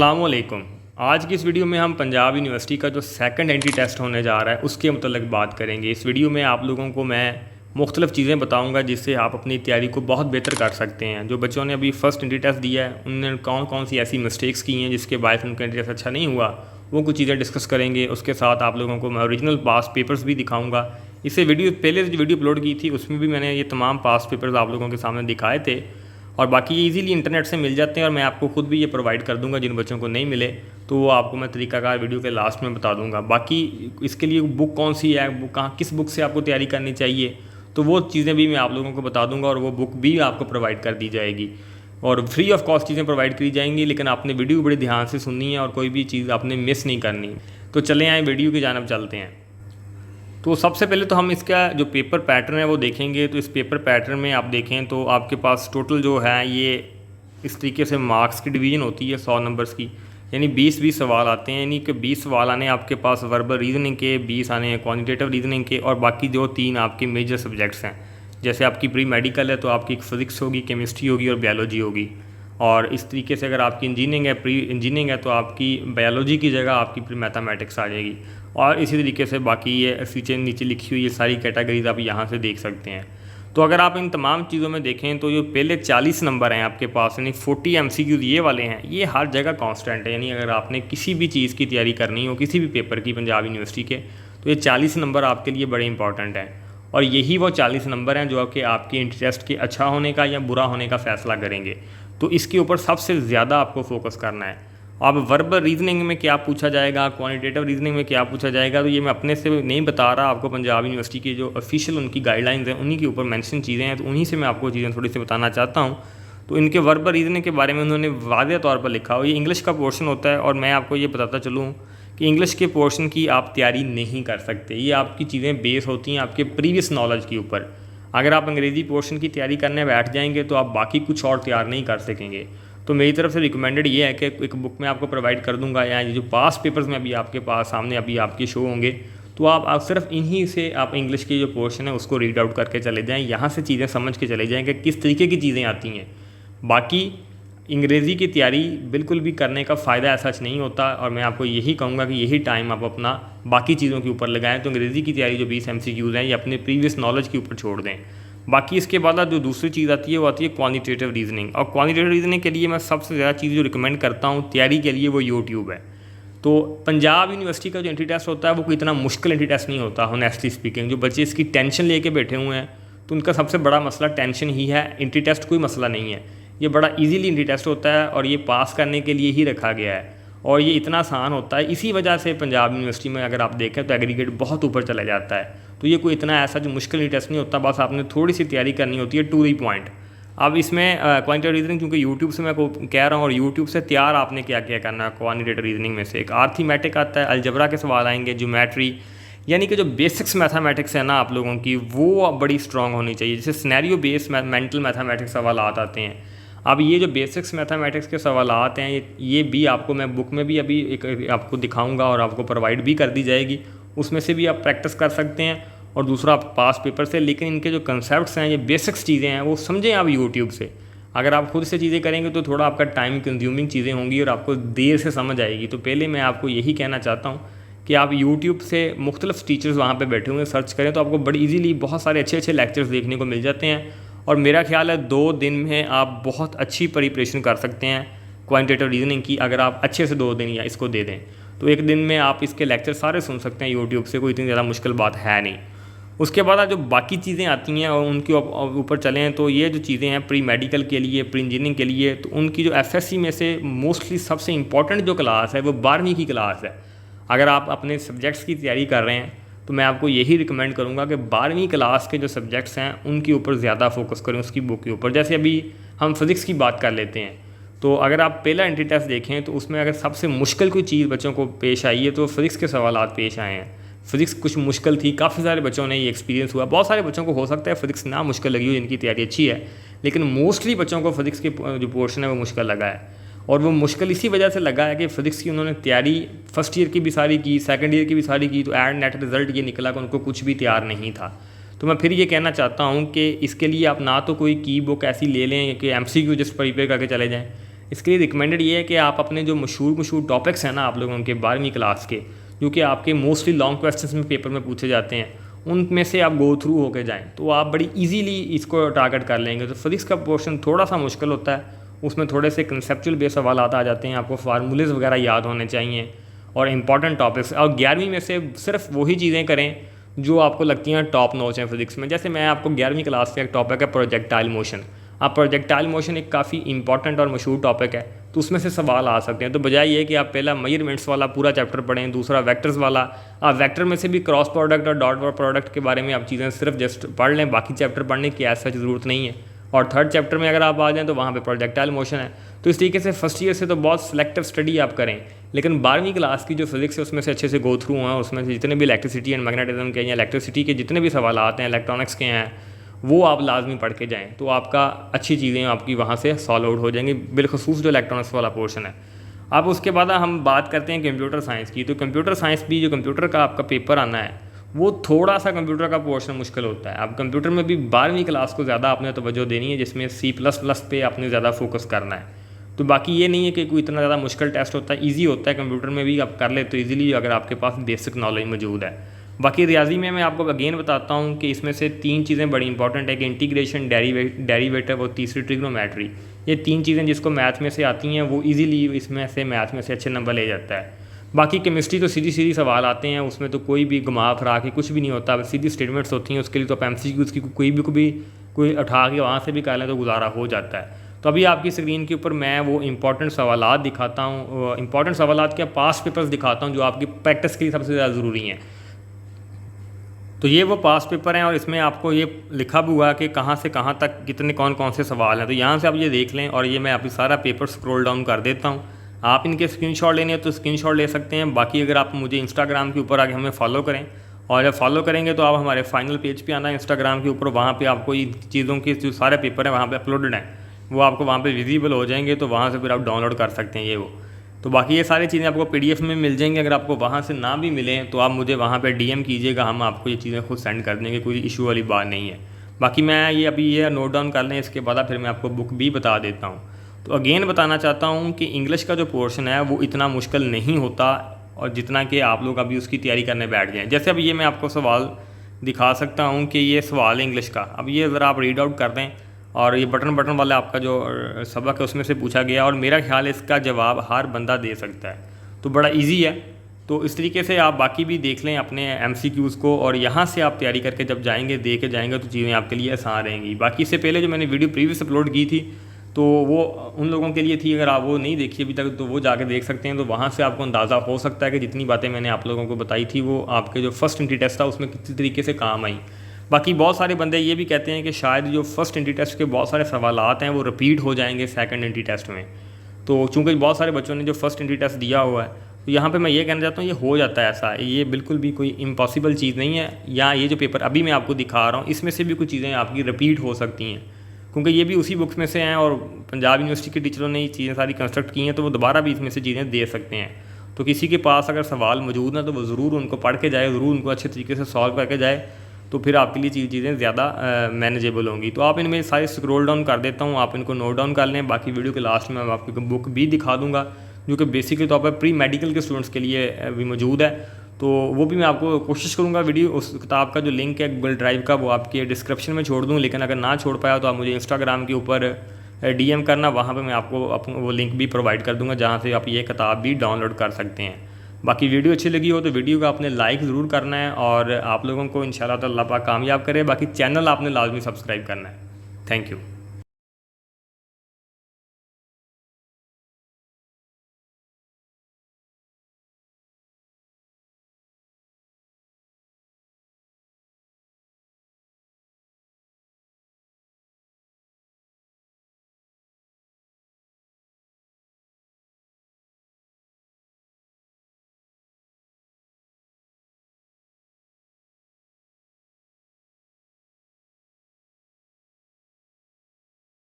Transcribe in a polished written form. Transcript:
अस्सलामुअलैकुम। आज की इस वीडियो में हम पंजाब यूनिवर्सिटी का जो सेकंड एंट्री टेस्ट होने जा रहा है उसके मतलब बात करेंगे। इस वीडियो में आप लोगों को मैं मुख्तलिफ़ चीज़ें बताऊंगा जिससे आप अपनी तैयारी को बहुत बेहतर कर सकते हैं। जो बच्चों ने अभी फर्स्ट एंट्री टेस्ट दिया है उनने कौन कौन सी ऐसी मिस्टेक्स की हैं जिसके बायस उनका एंट्री टेस्ट अच्छा नहीं हुआ, वो कुछ चीज़ें डिस्कस करेंगे। उसके साथ आप लोगों को मैं ओरिजिनल पास पेपर्स भी दिखाऊँगा। इससे पहले जो वीडियो अपलोड की थी उसमें भी मैंने ये तमाम पास पेपर्स आप लोगों के सामने दिखाए थे और बाकी ये इजीली इंटरनेट से मिल जाते हैं और मैं आपको खुद भी ये प्रोवाइड कर दूंगा। जिन बच्चों को नहीं मिले तो वो आपको मैं तरीकाकार वीडियो के लास्ट में बता दूंगा। बाकी इसके लिए बुक कौन सी है, बुक कहाँ, किस बुक से आपको तैयारी करनी चाहिए, तो वो चीज़ें भी मैं आप लोगों को बता दूंगा और वो बुक भी आपको प्रोवाइड कर दी जाएगी और फ्री ऑफ कॉस्ट चीज़ें प्रोवाइड की जाएंगी। लेकिन आपने वीडियो बड़े ध्यान से सुननी है और कोई भी चीज़ आपने मिस नहीं करनी। तो चले आए वीडियो की जानब चलते हैं। तो सबसे पहले तो हम इसका जो पेपर पैटर्न है वो देखेंगे। तो इस पेपर पैटर्न में आप देखें तो आपके पास टोटल जो है ये इस तरीके से मार्क्स की डिवीज़न होती है 100 नंबर्स की, यानी 20-20 सवाल आते हैं। यानी कि 20 सवाल आने आपके पास वर्बल रीजनिंग के, 20 आने हैं क्वान्टिटेटिव रीजनिंग के और बाकी जो 3 आपके मेजर सब्जेक्ट्स हैं। जैसे आपकी प्री मेडिकल है तो आपकी फिज़िक्स होगी, केमिस्ट्री होगी और बायोलॉजी होगी। और इस तरीके से अगर आपकी इंजीनियरिंग है, प्री इंजीनियरिंग है तो आपकी बायोलॉजी की जगह आपकी प्री मैथमेटिक्स आ जाएगी। और इसी तरीके से बाकी ये नीचे लिखी हुई ये सारी कैटेगरीज आप यहाँ से देख सकते हैं। तो अगर आप इन तमाम चीज़ों में देखें तो जो पहले 40 नंबर हैं आपके पास, यानी 40 MCQ ये वाले हैं, ये हर जगह कांस्टेंट है। यानी अगर आपने किसी भी चीज़ की तैयारी करनी हो, किसी भी पेपर की पंजाब यूनिवर्सिटी के, तो ये 40 नंबर आपके लिए बड़े इंपॉर्टेंट हैं। और यही वो 40 नंबर हैं जो कि आपके इंटरेस्ट के अच्छा होने का या बुरा होने का फ़ैसला करेंगे। तो इसके ऊपर सबसे ज़्यादा आपको फोकस करना है। अब वर्बल रीजनिंग में क्या पूछा जाएगा, क्वांटिटेटिव रीजनिंग में क्या पूछा जाएगा, तो ये मैं अपने से नहीं बता रहा, आपको पंजाब यूनिवर्सिटी की जो ऑफिशियल उनकी गाइडलाइंस हैं उन्हीं के ऊपर मेंशन चीज़ें हैं, तो उन्हीं से मैं आपको चीज़ें थोड़ी सी बताना चाहता हूँ। तो इनके वर्बल रीजनिंग के बारे में उन्होंने वाज़ेह तौर पर लिखा हो। ये इंग्लिश का पोर्शन होता है और मैं आपको ये बताता चलूँ कि इंग्लिश के पोर्शन की आप तैयारी नहीं कर सकते। ये आपकी चीज़ें बेस होती हैं आपके प्रीवियस नॉलेज के ऊपर। अगर आप अंग्रेज़ी पोर्शन की तैयारी करने बैठ जाएंगे तो आप बाकी कुछ और तैयार नहीं कर सकेंगे। तो मेरी तरफ से रिकमेंडेड ये है कि एक बुक में आपको प्रोवाइड कर दूंगा, या जो पास पेपर्स में अभी आपके पास सामने अभी आपके शो होंगे, तो आप सिर्फ इन्हीं से आप इंग्लिश की जो पोर्शन है उसको रीड आउट करके चले जाएँ। यहाँ से चीज़ें समझ के चले जाएँ कि किस तरीके की चीज़ें आती हैं। बाकी अंग्रेज़ी की तैयारी बिल्कुल भी करने का फ़ायदा ऐसा नहीं होता और मैं आपको यही कहूँगा कि यही टाइम आप अपना बाकी चीज़ों के ऊपर लगाएं। तो अंग्रेज़ी की तैयारी जो 20 MCQs हैं ये अपने प्रीवियस नॉलेज के ऊपर छोड़ दें। बाकी इसके बाद जो दूसरी चीज़ आती है वो आती है क्वान्टिटेटिव रीजनिंग। और क्वान्टिटेटिव रीजनिंग के लिए मैं सबसे ज़्यादा चीज़ जो रिकमेंड करता हूँ तैयारी के लिए वो यूट्यूब है। तो पंजाब यूनिवर्सिटी का जो एंट्री टेस्ट होता है वो कोई इतना मुश्किल एंट्री टेस्ट नहीं होता ऑनेस्टली स्पीकिंग। जो बच्चे इसकी टेंशन लेके बैठे हुए हैं तो उनका सबसे बड़ा मसला टेंशन ही है। एंट्री टेस्ट कोई मसला नहीं है, ये बड़ा ईजीली एंट्री टेस्ट होता है और ये पास करने के लिए ही रखा गया है और ये इतना आसान होता है। इसी वजह से पंजाब यूनिवर्सिटी में अगर आप देखें तो एग्रीगेट बहुत ऊपर चला जाता है। तो ये कोई इतना ऐसा जो मुश्किल टेस्ट नहीं होता, बस आपने थोड़ी सी तैयारी करनी होती है टू दी पॉइंट। अब इसमें क्वांटिटेटिव रीजनिंग क्योंकि यूट्यूब से मैं कह रहा हूँ और यूट्यूब से तैयार आपने क्या क्या करना है। क्वांटिटेटिव रीजनिंग में से एक आर्थमेटिक आता है, अलजबरा के सवाल आएंगे, ज्योमेट्री, यानी कि जो बेसिक्स मैथमेटिक्स है ना आप लोगों की वो बड़ी स्ट्रॉन्ग होनी चाहिए। जैसे सिनेरियो बेस्ड मेंटल मैथमेटिक्स सवाल आते हैं। अब ये जो बेसिक्स मैथमेटिक्स के सवालात हैं ये भी आपको मैं बुक में भी अभी एक आपको दिखाऊंगा और आपको प्रोवाइड भी कर दी जाएगी, उसमें से भी आप प्रैक्टिस कर सकते हैं। और दूसरा आप पास पेपर से, लेकिन इनके जो कंसेप्ट्स हैं ये बेसिक्स चीज़ें हैं वो समझें आप यूट्यूब से। अगर आप खुद से चीज़ें करेंगे तो थोड़ा आपका टाइम कंज्यूमिंग चीज़ें होंगी और आपको देर से समझ आएगी। तो पहले मैं आपको यही कहना चाहता हूँ कि आप यूट्यूब से मुख्तलिफ टीचर्स वहाँ पर बैठे हुए सर्च करें तो आपको बड़ी ईजीली बहुत सारे अच्छे अच्छे लेक्चर्स देखने को मिल जाते हैं। और मेरा ख्याल है 2 दिन में आप बहुत अच्छी प्रिपरेशन कर सकते हैं क्वांटिटेटिव रीजनिंग की। अगर आप अच्छे से 2 दिन या इसको दे दें तो 1 दिन में आप इसके लेक्चर सारे सुन सकते हैं यूट्यूब से, कोई इतनी ज़्यादा मुश्किल बात है नहीं। उसके बाद जो बाकी चीज़ें आती हैं और उनके ऊपर चलें तो ये जो चीज़ें हैं प्री मेडिकल के लिए, प्री इंजीनियरिंग के लिए, तो उनकी जो FSC में से मोस्टली सबसे इंपॉर्टेंट जो क्लास है वो 12वीं की क्लास है। अगर आप अपने सब्जेक्ट्स की तैयारी कर रहे हैं तो मैं आपको यही रिकमेंड करूंगा कि 12वीं क्लास के जो सब्जेक्ट्स हैं उनके ऊपर ज़्यादा फोकस करें, उसकी बुक के ऊपर। जैसे अभी हम फिज़िक्स की बात कर लेते हैं तो अगर आप पहला एंट्री टेस्ट देखें तो उसमें अगर सबसे मुश्किल कोई चीज़ बच्चों को पेश आई है तो फिज़िक्स के सवालात पेश आए हैं। फिज़िक्स कुछ मुश्किल थी, काफ़ी सारे बच्चों ने ये एक्सपीरियंस हुआ। बहुत सारे बच्चों को हो सकता है फिज़िक्स ना मुश्किल लगी हो जिनकी तैयारी अच्छी है, लेकिन मोस्टली बच्चों को फिज़िक्स के जो पोर्शन है वो मुश्किल लगा है। और वो मुश्किल इसी वजह से लगा है कि फ़िज़िक्स की उन्होंने तैयारी फर्स्ट ईयर की भी सारी की, सेकंड ईयर की भी सारी की, तो एंड नेट रिज़ल्ट ये निकला कि उनको कुछ भी तैयार नहीं था। तो मैं फिर ये कहना चाहता हूँ कि इसके लिए आप ना तो कोई की बुक ऐसी ले लें कि MCQ जस्ट प्रिपेयर करके चले जाएँ, इसके लिए रिकमेंडेड ये है कि आप अपने जो मशहूर टॉपिक्स हैं ना आप लोगों के 12वीं क्लास के, जो कि आपके मोस्टली लॉन्ग क्वेश्चंस में पेपर में पूछे जाते हैं, उनमें से आप गो थ्रू होके जाएं तो आप बड़ी इजीली इसको टारगेट कर लेंगे। तो फिजिक्स का पोर्शन थोड़ा सा मुश्किल होता है, उसमें थोड़े से कंसेप्चुअल बेस सवाल आ जाते हैं, आपको फार्मूलेज वगैरह याद होने चाहिए और इंपॉर्टेंट टॉपिक्स। और 11वीं में से सिर्फ वही चीज़ें करें जो आपको लगती हैं टॉप नॉच हैं फिजिक्स में। जैसे मैं आपको 11वीं क्लास का एक टॉपिक है प्रोजेक्टाइल मोशन। आप प्रोजेक्टाइल मोशन एक काफ़ी इंपॉर्टेंट और मशहूर टॉपिक है, तो उसमें से सवाल आ सकते हैं। तो बजाय ये कि आप पहला मेजरमेंट्स वाला पूरा चैप्टर पढ़ें, दूसरा वेक्टर्स वाला, आप वेक्टर में से भी क्रॉस प्रोडक्ट और डॉट प्रोडक्ट के बारे में आप चीज़ें सिर्फ जस्ट पढ़ लें, बाकी चैप्टर पढ़ने की ऐसा ज़रूरत नहीं है। और थर्ड चैप्टर में अगर आप आ जाएँ तो वहाँ पे प्रोजेक्टाइल मोशन है। तो इस तरीके से फर्स्ट ईयर से तो बहुत सिलेक्टिव स्टडी आप करें, लेकिन 12वीं क्लास की जो फिजिक्स है उसमें से अच्छे से गो थ्रू हैं, उसमें से जितने भी इलेक्ट्रिसिटी एंड मैग्नेटिज्म के या इलेक्ट्रिसिटी के जितने भी सवाल आते हैं, इलेक्ट्रॉनिक्स के हैं, वो आप लाजमी पढ़ के जाएँ, तो आपका अच्छी चीज़ें आपकी वहाँ से सॉल्व आउट हो जाएंगी, बिलखसूस जो इलेक्ट्रॉनिक्स वाला पोर्शन है। अब उसके बाद हम बात करते हैं कंप्यूटर साइंस की। तो कंप्यूटर साइंस भी जो कंप्यूटर का आपका पेपर आना है वो थोड़ा सा कंप्यूटर का पोर्शन मुश्किल होता है। अब कंप्यूटर में भी 12वीं क्लास को ज़्यादा आपने तवज्जो देनी है, जिसमें C++ पे आपने ज़्यादा फोकस करना है। तो बाकी ये नहीं है कि कोई इतना ज़्यादा मुश्किल टेस्ट होता है, ईजी होता है कंप्यूटर में भी, आप कर ले तो ईजिली अगर आपके पास बेसिक नॉलेज मौजूद है। बाकी रियाजी में मैं आपको अगेन बताता हूँ कि इसमें से 3 चीज़ें बड़ी इंपॉर्टेंट है कि इंटीग्रेशन, डेरिवेटिव और तीसरी ट्रिग्नोमेट्री। ये 3 चीज़ें जिसको मैथ में से आती हैं वो ईजिली इसमें से मैथ में से अच्छे नंबर ले जाता है। बाकी केमिस्ट्री तो सीधी सवाल आते हैं, उसमें तो कोई भी घुमा फिरा के कुछ भी नहीं होता, सीधी स्टेटमेंट्स होती हैं। उसके लिए तो आप MCQ की कोई उठा के वहाँ से भी कर लें तो गुजारा हो जाता है। तो अभी आपकी स्क्रीन के ऊपर मैं वो इंपॉर्टेंट सवालात दिखाता हूँ, इंपॉर्टेंट सवालात क्या पास्ट पेपर्स दिखाता हूँ जो आपकी प्रैक्टिस के लिए सबसे ज़्यादा ज़रूरी हैं। तो ये वो पास पेपर हैं और इसमें आपको ये लिखा भी हुआ है कि कहाँ से कहाँ तक कितने कौन से सवाल हैं। तो यहाँ से आप ये देख लें और ये मैं अभी सारा पेपर स्क्रॉल डाउन कर देता हूँ। आप इनके स्क्रीनशॉट लेने हैं तो स्क्रीनशॉट ले सकते हैं। बाकी अगर आप मुझे इंस्टाग्राम के ऊपर आके हमें फॉलो करें, और जब फॉलो करेंगे तो आप हमारे फाइनल पेज पे आना है इंस्टाग्राम के ऊपर, वहाँ पे आपको इन चीज़ों के जो सारे पेपर हैं वहाँ पे अपलोडेड हैं, वो आपको वहाँ पे विजिबल हो जाएंगे, तो वहाँ से फिर आप डाउनलोड कर सकते हैं ये वो। तो बाकी ये सारी चीज़ें आपको PDF में मिल जाएंगी। अगर आपको वहाँ से ना भी मिलें तो आप मुझे वहाँ पे DM कीजिएगा, हम आपको ये चीज़ें खुद सेंड कर देंगे, कोई इशू वाली बात नहीं है। बाकी मैं ये अभी ये नोट डाउन कर लें, इसके बाद फिर मैं आपको बुक भी बता देता हूँ। तो अगेन बताना चाहता हूँ कि इंग्लिश का जो पोर्शन है वो इतना मुश्किल नहीं होता, और जितना कि आप लोग अभी उसकी तैयारी करने बैठ जाएँ। जैसे अब ये मैं आपको सवाल दिखा सकता हूँ कि ये सवाल है इंग्लिश का। अब ये ज़रा आप रीड आउट कर दें, और ये बटन वाला आपका जो सबक है उसमें से पूछा गया, और मेरा ख्याल है इसका जवाब हर बंदा दे सकता है, तो बड़ा इजी है। तो इस तरीके से आप बाकी भी देख लें अपने MCQs को, और यहाँ से आप तैयारी करके जब जाएंगे दे के जाएंगे तो चीज़ें आपके लिए आसान रहेंगी। बाकी इससे पहले जो मैंने वीडियो प्रीवियस अपलोड की थी तो वो उन लोगों के लिए थी, अगर आप वो नहीं देखी अभी तक तो वो जाके देख सकते हैं। तो वहाँ से आपको अंदाज़ा हो सकता है कि जितनी बातें मैंने आप लोगों को बताई थी वो आपके जो फर्स्ट एंट्री टेस्ट था उसमें किसी तरीके से काम आई। बाकी बहुत सारे बंदे ये भी कहते हैं कि शायद जो फर्स्ट एंट्री टेस्ट के बहुत सारे सवालात हैं वो रिपीट हो जाएंगे सेकंड एंट्री टेस्ट में। तो चूँकि बहुत सारे बच्चों ने जो फर्स्ट एंट्री टेस्ट दिया हुआ है, तो यहाँ पे मैं ये कहना चाहता हूँ ये हो जाता है ऐसा, ये बिल्कुल भी कोई इम्पॉसिबल चीज़ नहीं है। या ये जो पेपर अभी मैं आपको दिखा रहा हूँ इसमें से भी कुछ चीज़ें आपकी रिपीट हो सकती हैं, क्योंकि ये भी उसी बुक्स में से हैं और पंजाब यूनिवर्सिटी के टीचरों ने ये चीज़ें सारी कंस्ट्रक्ट की हैं, तो वो दोबारा भी इसमें से चीज़ें दे सकते हैं। तो किसी के पास अगर सवाल मौजूद ना तो वो ज़रूर उनको पढ़ के जाए, ज़रूर उनको अच्छे तरीके से सॉल्व करके जाए, तो फिर आपके लिए चीज़ें ज़्यादा मैनेजेबल होंगी। तो आप इनमें सारे स्क्रॉल डाउन कर देता हूँ, आप इनको नोट डाउन कर लें। बाकी वीडियो के लास्ट में मैं आपको बुक भी दिखा दूँगा जो कि बेसिकली तौर पर प्री मेडिकल के स्टूडेंट्स के लिए भी मौजूद है, तो वो भी मैं आपको कोशिश करूँगा वीडियो उस किताब का जो लिंक है गूगल ड्राइव का वो आपके डिस्क्रिप्शन में छोड़ दूँ। लेकिन अगर ना छोड़ पाया तो आप मुझे इंस्टाग्राम के ऊपर DM करना, वहाँ पे मैं आपको वो लिंक भी प्रोवाइड कर दूँगा जहाँ से आप ये किताब भी डाउनलोड कर सकते हैं। बाकी वीडियो अच्छी लगी हो तो वीडियो को आपने लाइक ज़रूर करना है, और आप लोगों को इंशाल्लाह ताला अल्लाह पाक कामयाब करे। बाकी चैनल आपने लाजमी सब्सक्राइब करना है। Thank you.